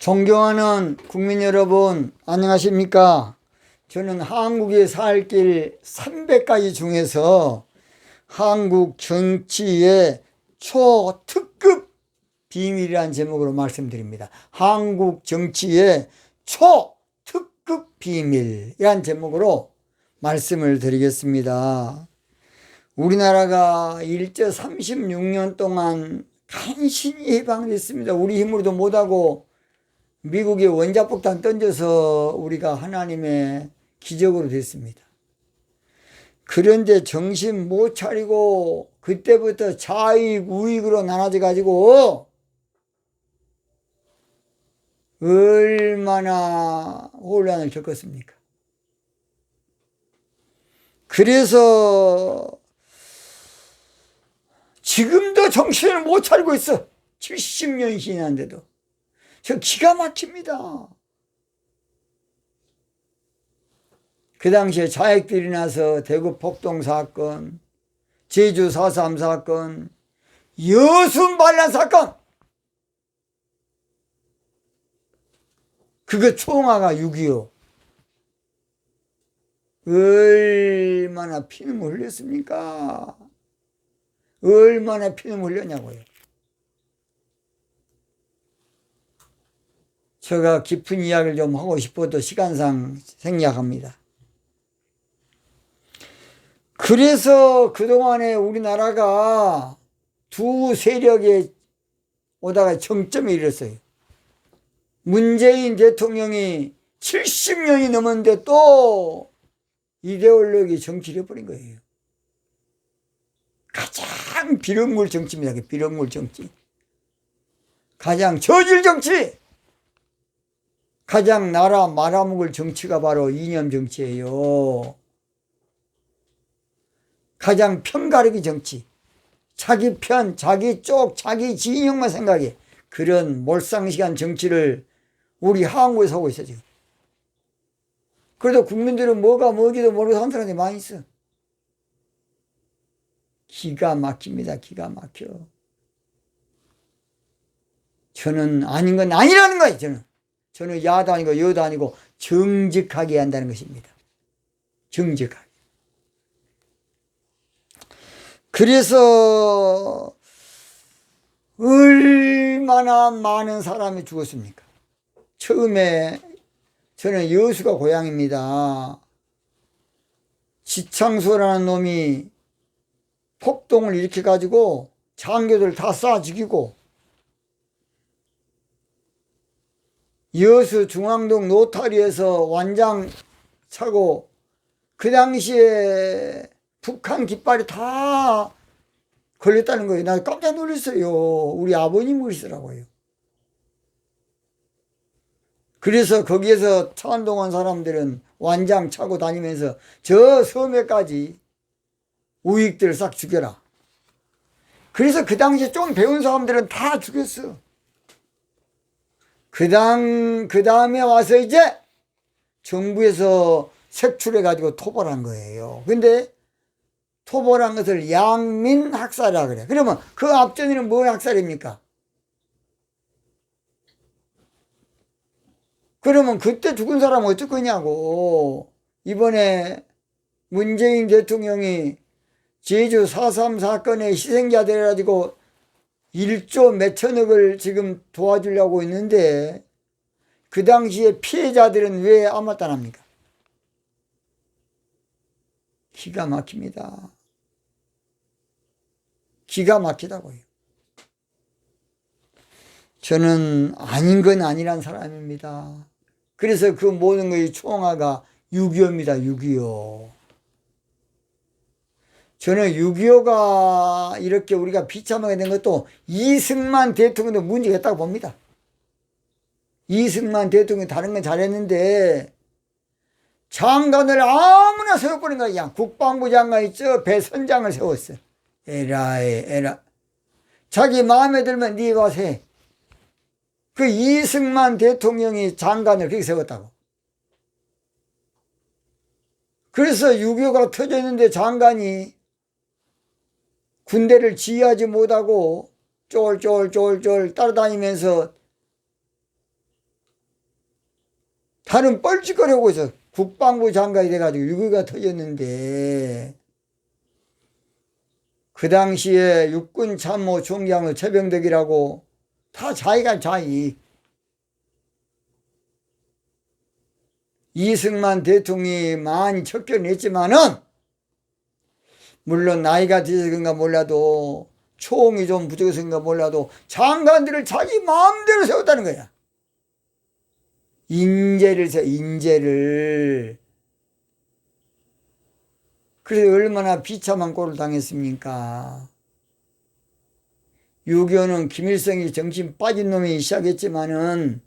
존경하는 국민 여러분, 안녕하십니까? 저는 한국의 살 길 300가지 중에서 한국 정치의 초특급 비밀이라는 제목으로 말씀드립니다. 한국 정치의 초특급 비밀이라는 제목으로 말씀을 드리겠습니다. 우리나라가 일제 36년 동안 간신히 해방됐습니다. 우리 힘으로도 못하고 미국이 원자폭탄 던져서 우리가 하나님의 기적으로 됐습니다. 그런데 정신 못 차리고 그때부터 좌익 우익으로 나눠져 가지고 얼마나 혼란을 겪었습니까? 그래서 지금도 정신을 못 차리고 있어. 70년이 지났는데도. 저 기가 막힙니다. 그 당시에 좌익들이 나서 대구 폭동 사건, 제주 4.3 사건, 여순 반란 사건, 그거 총화가 6.25. 얼마나 피눈물 흘렸습니까? 얼마나 피눈물 흘렸냐고요. 제가 깊은 이야기를 좀 하고 싶어도 시간상 생략합니다. 그래서 그동안에 우리나라가 두 세력에 오다가 정점에 이르렀어요. 문재인 대통령이 70년이 넘었는데 또 이데올로기 정치를 해버린 거예요. 가장 비렁물 정치입니다. 비렁물 정치. 가장 저질 정치. 가장 나라 말아먹을 정치가 바로 이념 정치예요. 가장 편가르기 정치. 자기 편, 자기 쪽, 자기 진영만 생각해. 그런 몰상식한 정치를 우리 한국에서 하고 있어 지금. 그래도 국민들은 뭐가 뭐기도 모르고 사는 사람들이 많이 있어. 기가 막힙니다. 기가 막혀. 저는 아닌 건 아니라는 거예요. 저는 야도 아니고 여도 아니고 정직하게 한다는 것입니다. 정직하게. 그래서 얼마나 많은 사람이 죽었습니까? 처음에 저는 여수가 고향입니다. 지창수라는 놈이 폭동을 일으켜가지고 장교들 다 쏴 죽이고 여수 중앙동 노타리에서 완장 차고 그 당시에 북한 깃발이 다 걸렸다는 거예요. 나 깜짝 놀랐어요. 우리 아버님 그러시더라고요. 그래서 거기에서 찬동한 사람들은 완장 차고 다니면서 저 섬에까지 우익들 싹 죽여라. 그래서 그 당시에 좀 배운 사람들은 다 죽였어. 그 다음에 와서 이제 정부에서 색출해가지고 토벌한 거예요. 근데 토벌한 것을 양민 학살이라 그래. 그러면 그 앞전에는 뭐 학살입니까? 그러면 그때 죽은 사람은 어쩔 거냐고. 이번에 문재인 대통령이 제주 4.3 사건의 희생자들 해가지고 1조 몇천억을 지금 도와주려고 했는데 그 당시에 피해자들은 왜 아무 말도 안 합니까? 기가 막힙니다. 기가 막히다고요. 저는 아닌 건 아니란 사람입니다. 그래서 그 모든 것의 총화가 6.25입니다. 6.25. 저는 6.25가 이렇게 우리가 비참하게 된 것도 이승만 대통령도 문제가 있다고 봅니다. 이승만 대통령이 다른 건 잘했는데 장관을 아무나 세워버린 거야. 그냥 국방부 장관 있죠. 배선장을 세웠어. 에라. 자기 마음에 들면 네 와서 해. 그 이승만 대통령이 장관을 그렇게 세웠다고. 그래서 6.25가 터졌는데 장관이 군대를 지휘하지 못하고 쫄쫄 따라다니면서 팔은 뻘짓거리고 있어. 국방부 장관이 돼가지고 유교가 터졌는데, 그 당시에 육군 참모 총장의 최병덕이라고 다 자기가 자기. 이승만 대통령이 많이 척결했지만은, 물론 나이가 드셔서인가 몰라도, 총이 좀 부족해서인가 몰라도 장관들을 자기 마음대로 세웠다는 거야. 인재를 세워, 인재를. 그래서 얼마나 비참한 꼴을 당했습니까? 유교는 김일성이 정신 빠진 놈이 시작했지만은,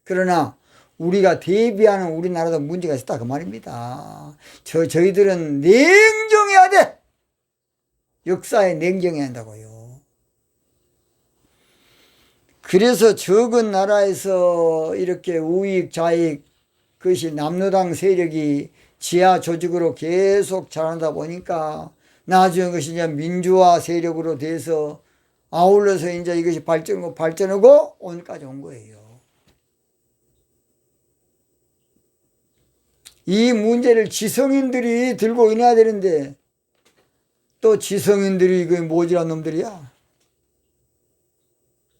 그러나 우리가 대비하는 우리나라도 문제가 있었다 그 말입니다. 저희들은 냉정해야 돼. 역사에 냉정해야 한다고요. 그래서 적은 나라에서 이렇게 우익 좌익, 그것이 남로당 세력이 지하 조직으로 계속 자란다 보니까 나중에 그것이 이제 민주화 세력으로 돼서 아울러서 이제 이것이 발전하고 오늘까지 온 거예요. 이 문제를 지성인들이 들고 인해야 되는데, 또 지성인들이 그 모질한 놈들이야.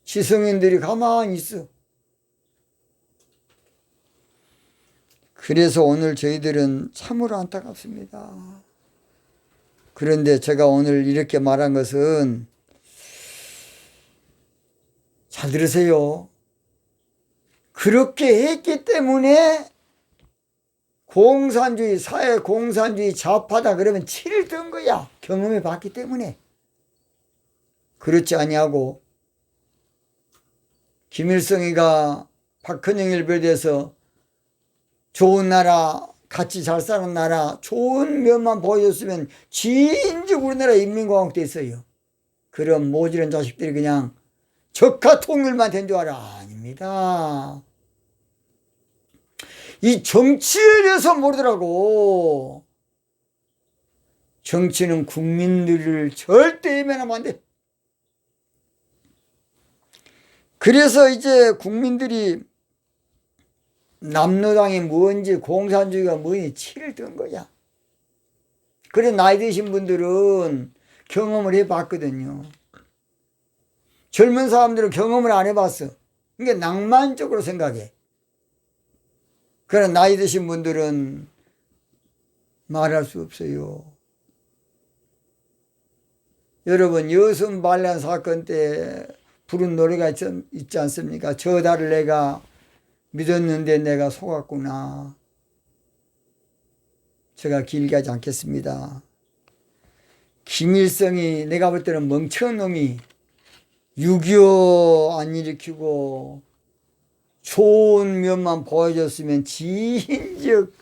지성인들이 가만히 있어. 그래서 오늘 저희들은 참으로 안타깝습니다. 그런데 제가 오늘 이렇게 말한 것은, 잘 들으세요. 그렇게 했기 때문에 공산주의, 사회 공산주의 좌파다 그러면 치를 든 거야. 경험해 봤기 때문에. 그렇지 아니하고 김일성이가 박헌영을 비롯해서 좋은 나라, 같이 잘 사는 나라, 좋은 면만 보여줬으면 진즉 우리나라 인민공화국 됐어요. 그런 모질한 자식들이 그냥 적화 통일만 된 줄 알아. 아닙니다. 이 정치에 대해서 모르더라고. 정치는 국민들을 절대 외면하면 안 돼. 그래서 이제 국민들이 남로당이 뭔지 공산주의가 뭔지 치를 든 거야. 그래 나이 드신 분들은 경험을 해봤거든요. 젊은 사람들은 경험을 안 해봤어. 그러니까 낭만적으로 생각해. 그러나 나이 드신 분들은 말할 수 없어요. 여러분, 여성 반란 사건 때 부른 노래가 있지 않습니까? 저 달을 내가 믿었는데 내가 속았구나. 제가 길게 하지 않겠습니다. 김일성이 내가 볼 때는 멍청한 놈이 6.25 안 일으키고 좋은 면만 보여줬으면 진즉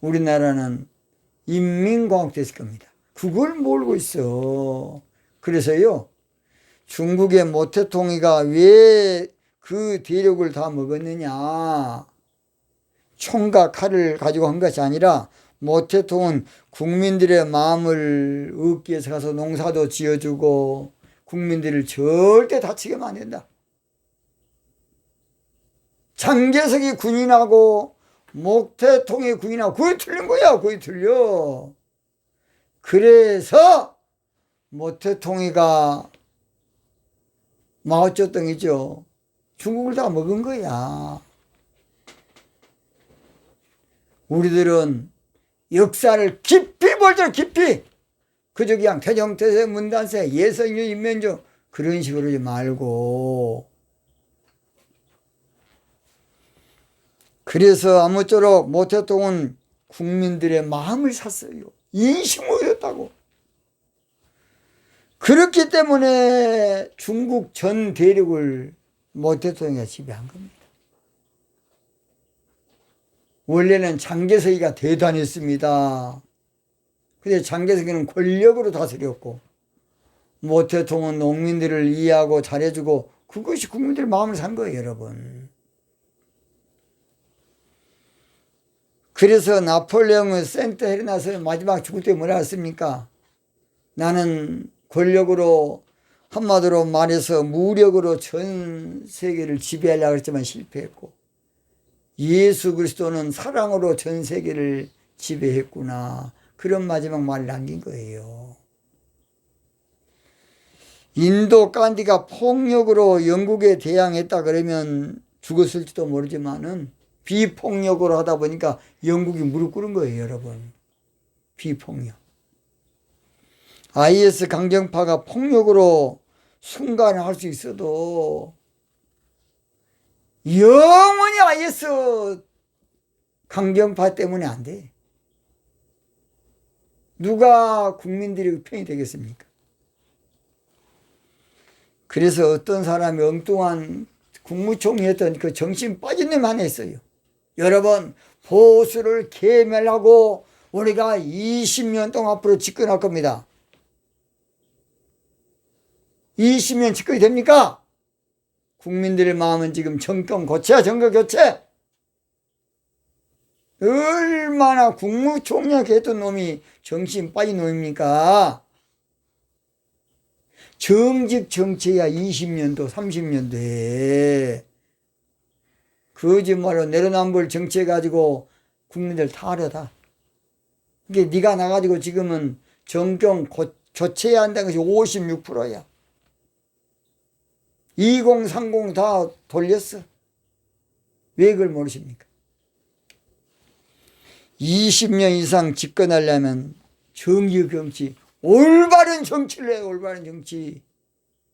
우리나라는 인민공화국 됐을 겁니다. 그걸 모르고 있어. 그래서요, 중국의 모태통이가 왜 그 대륙을 다 먹었느냐. 총과 칼을 가지고 한 것이 아니라 모태통은 국민들의 마음을 얻기 위해서 가서 농사도 지어주고 국민들을 절대 다치게 만든다. 장개석이 군인하고 모태통이 군인하고 그게 틀린 거야. 그게 틀려. 그래서 모태통이가 마오쩌둥이죠. 중국을 다 먹은 거야. 우리들은 역사를 깊이 보자. 깊이. 그저 그냥 태정태세 문단세 예성유 인면조 그런 식으로 하지 말고. 그래서 아무쪼록 모태통은 국민들의 마음을 샀어요. 인심을 얻었다고. 그렇기 때문에 중국 전 대륙을 모태통이가 지배한 겁니다. 원래는 장개석이가 대단했습니다. 근데 장개석이는 권력으로 다스렸고 모태통은 농민들을 이해하고 잘해주고 그것이 국민들의 마음을 산 거예요, 여러분. 그래서 나폴레옹은 생트 헬레나서 마지막 죽을 때 뭐라 했습니까? 나는 권력으로 한마디로 말해서 무력으로 전 세계를 지배하려고 했지만 실패했고 예수 그리스도는 사랑으로 전 세계를 지배했구나. 그런 마지막 말을 남긴 거예요. 인도 간디가 폭력으로 영국에 대항했다 그러면 죽었을지도 모르지만은 비폭력으로 하다 보니까 영국이 무릎 꿇은 거예요, 여러분. 비폭력. IS 강경파가 폭력으로 순간을 할 수 있어도 영원히 IS 강경파 때문에 안 돼. 누가 국민들의 편이 되겠습니까? 그래서 어떤 사람이 엉뚱한 국무총리였던 그 정신 빠진 놈 하나 있어요. 여러분, 보수를 계멸하고 우리가 20년 동안 앞으로 집권할 겁니다. 20년 집권이 됩니까? 국민들의 마음은 지금 정권 교체야, 정권 교체. 얼마나 국무총리가 했던 놈이 정신 빠진 놈입니까? 정직 정치야 20년도 30년도 해. 거짓말로 내로남불 정치해가지고 국민들 다 하려다. 이게 네가 나가지고 지금은 정권 교체해야 한다는 것이 56%야. 2030 다 돌렸어. 왜 그걸 모르십니까? 20년 이상 집권하려면 정직 정치, 올바른 정치를 해요. 올바른 정치.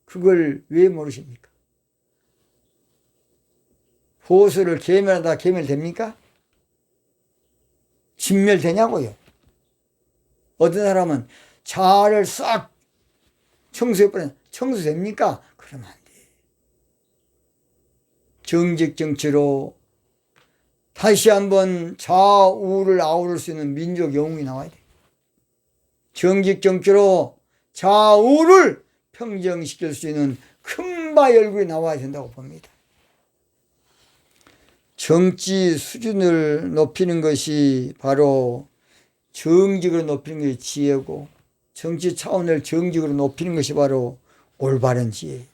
그걸 왜 모르십니까? 보수를 계멸하다 계멸됩니까? 진멸되냐고요. 어떤 사람은 자아를 싹 청소해버려. 청소됩니까? 그러면 안 돼. 정직 정치로 다시 한번 좌우를 아우를 수 있는 민족 영웅이 나와야 돼. 정직 정치로 좌우를 평정시킬 수 있는 큰바위 얼굴이 나와야 된다고 봅니다. 정치 수준을 높이는 것이 바로 정직을 높이는 것이 지혜고, 정치 차원을 정직으로 높이는 것이 바로 올바른 지혜.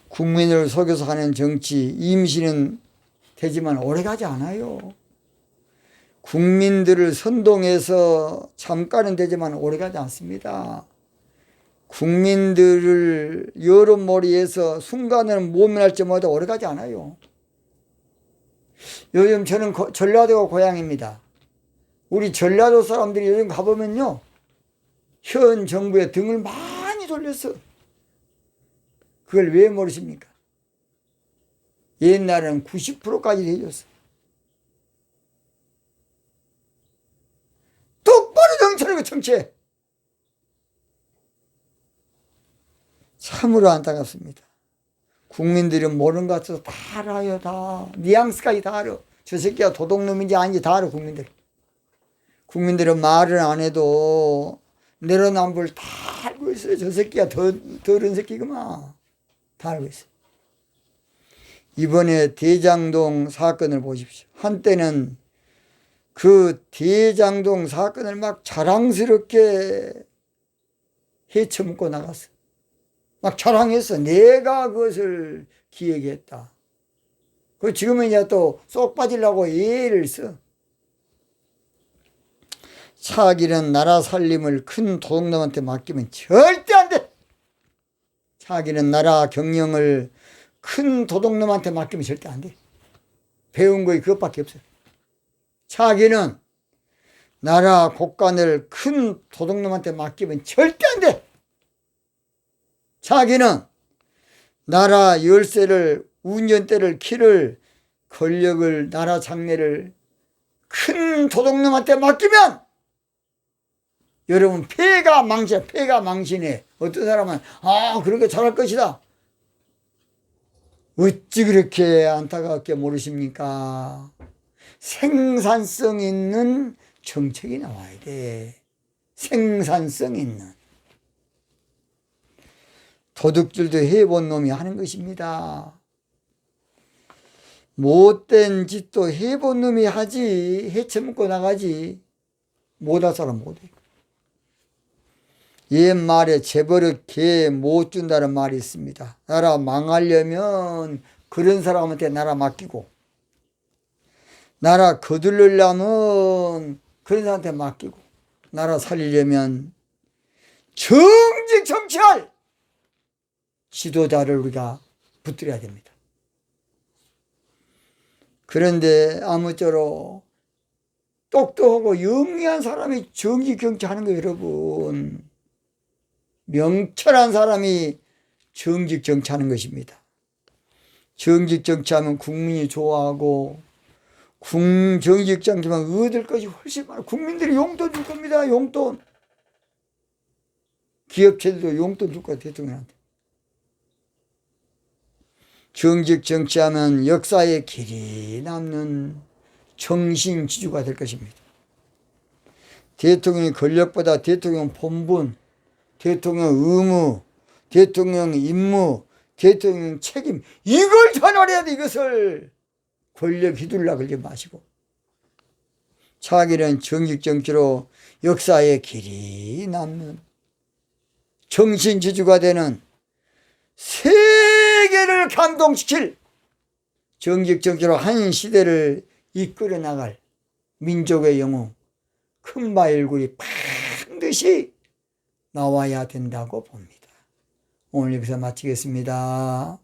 국민을 속여서 하는 정치, 임시는 되지만 오래가지 않아요. 국민들을 선동해서 잠깐은 되지만 오래가지 않습니다. 국민들을 여론몰이해서 순간은 모면할지 못해 오래가지 않아요. 요즘 저는 전라도가 고향입니다. 우리 전라도 사람들이 요즘 가보면요, 현 정부의 등을 많이 돌렸어. 그걸 왜 모르십니까? 옛날에는 90%까지 해줬어. 똑바로 정치하는 거 정치해. 참으로 안타깝습니다. 국민들이 모르는 것 같아서 다 알아요. 다 뉘앙스까지 다 알아. 저 새끼가 도둑놈인지 아닌지 다 알아. 국민들은 말을 안 해도 내로남불 다 알고 있어요. 저 새끼가 더러운 새끼구만. 다 알고 있어요. 이번에 대장동 사건을 보십시오. 한때는 그 대장동 사건을 막 자랑스럽게 헤쳐먹고 나갔어. 막 자랑했어. 내가 그것을 기획했다. 그 지금은 이제 또 쏙 빠지려고 예를 써. 차기는 나라 살림을 큰 도둑놈한테 맡기면 절대 안 돼. 차기는 나라 경영을 큰 도둑놈한테 맡기면 절대 안 돼. 배운 거에 그것밖에 없어요. 차기는 나라 곳간을 큰 도둑놈한테 맡기면 절대 안 돼. 차기는 나라 열쇠를, 운전대를, 키를, 권력을, 나라 장래를 큰 도둑놈한테 맡기면 여러분 폐가 망신해. 어떤 사람은 그렇게 잘할 것이다. 어찌 그렇게 안타깝게 모르십니까? 생산성 있는 정책이 나와야 돼. 생산성 있는. 도둑질도 해본 놈이 하는 것입니다. 못된 짓도 해본 놈이 하지. 헤쳐먹고 나가지. 못할 사람 못해. 옛말에 재벌의 개 못 준다는 말이 있습니다. 나라 망하려면 그런 사람한테 나라 맡기고, 나라 거들려면 그런 사람한테 맡기고, 나라 살리려면 정직 정치할 지도자를 우리가 붙들어야 됩니다. 그런데 아무쪼록 똑똑하고 영리한 사람이 정직 정치하는 거예요, 여러분. 명철한 사람이 정직 정치하는 것입니다. 정직 정치하면 국민이 좋아하고, 정직 정치만 얻을 것이 훨씬 많아. 국민들이 용돈 줄 겁니다. 용돈. 기업체들도 용돈 줄 거야, 대통령한테. 정직 정치하면 역사에 길이 남는 정신지주가 될 것입니다. 대통령의 권력보다 대통령 본분, 대통령 의무, 대통령 임무, 대통령 책임, 이걸 전환해야 돼. 이것을 권력 휘둘라 그러지 마시고, 자기는 정직 정치로 역사에 길이 남는 정신지주가 되는, 세계를 감동시킬 정직 정치로 한 시대를 이끌어 나갈 민족의 영웅 큰바일굴이 반드시 나와야 된다고 봅니다. 오늘 여기서 마치겠습니다.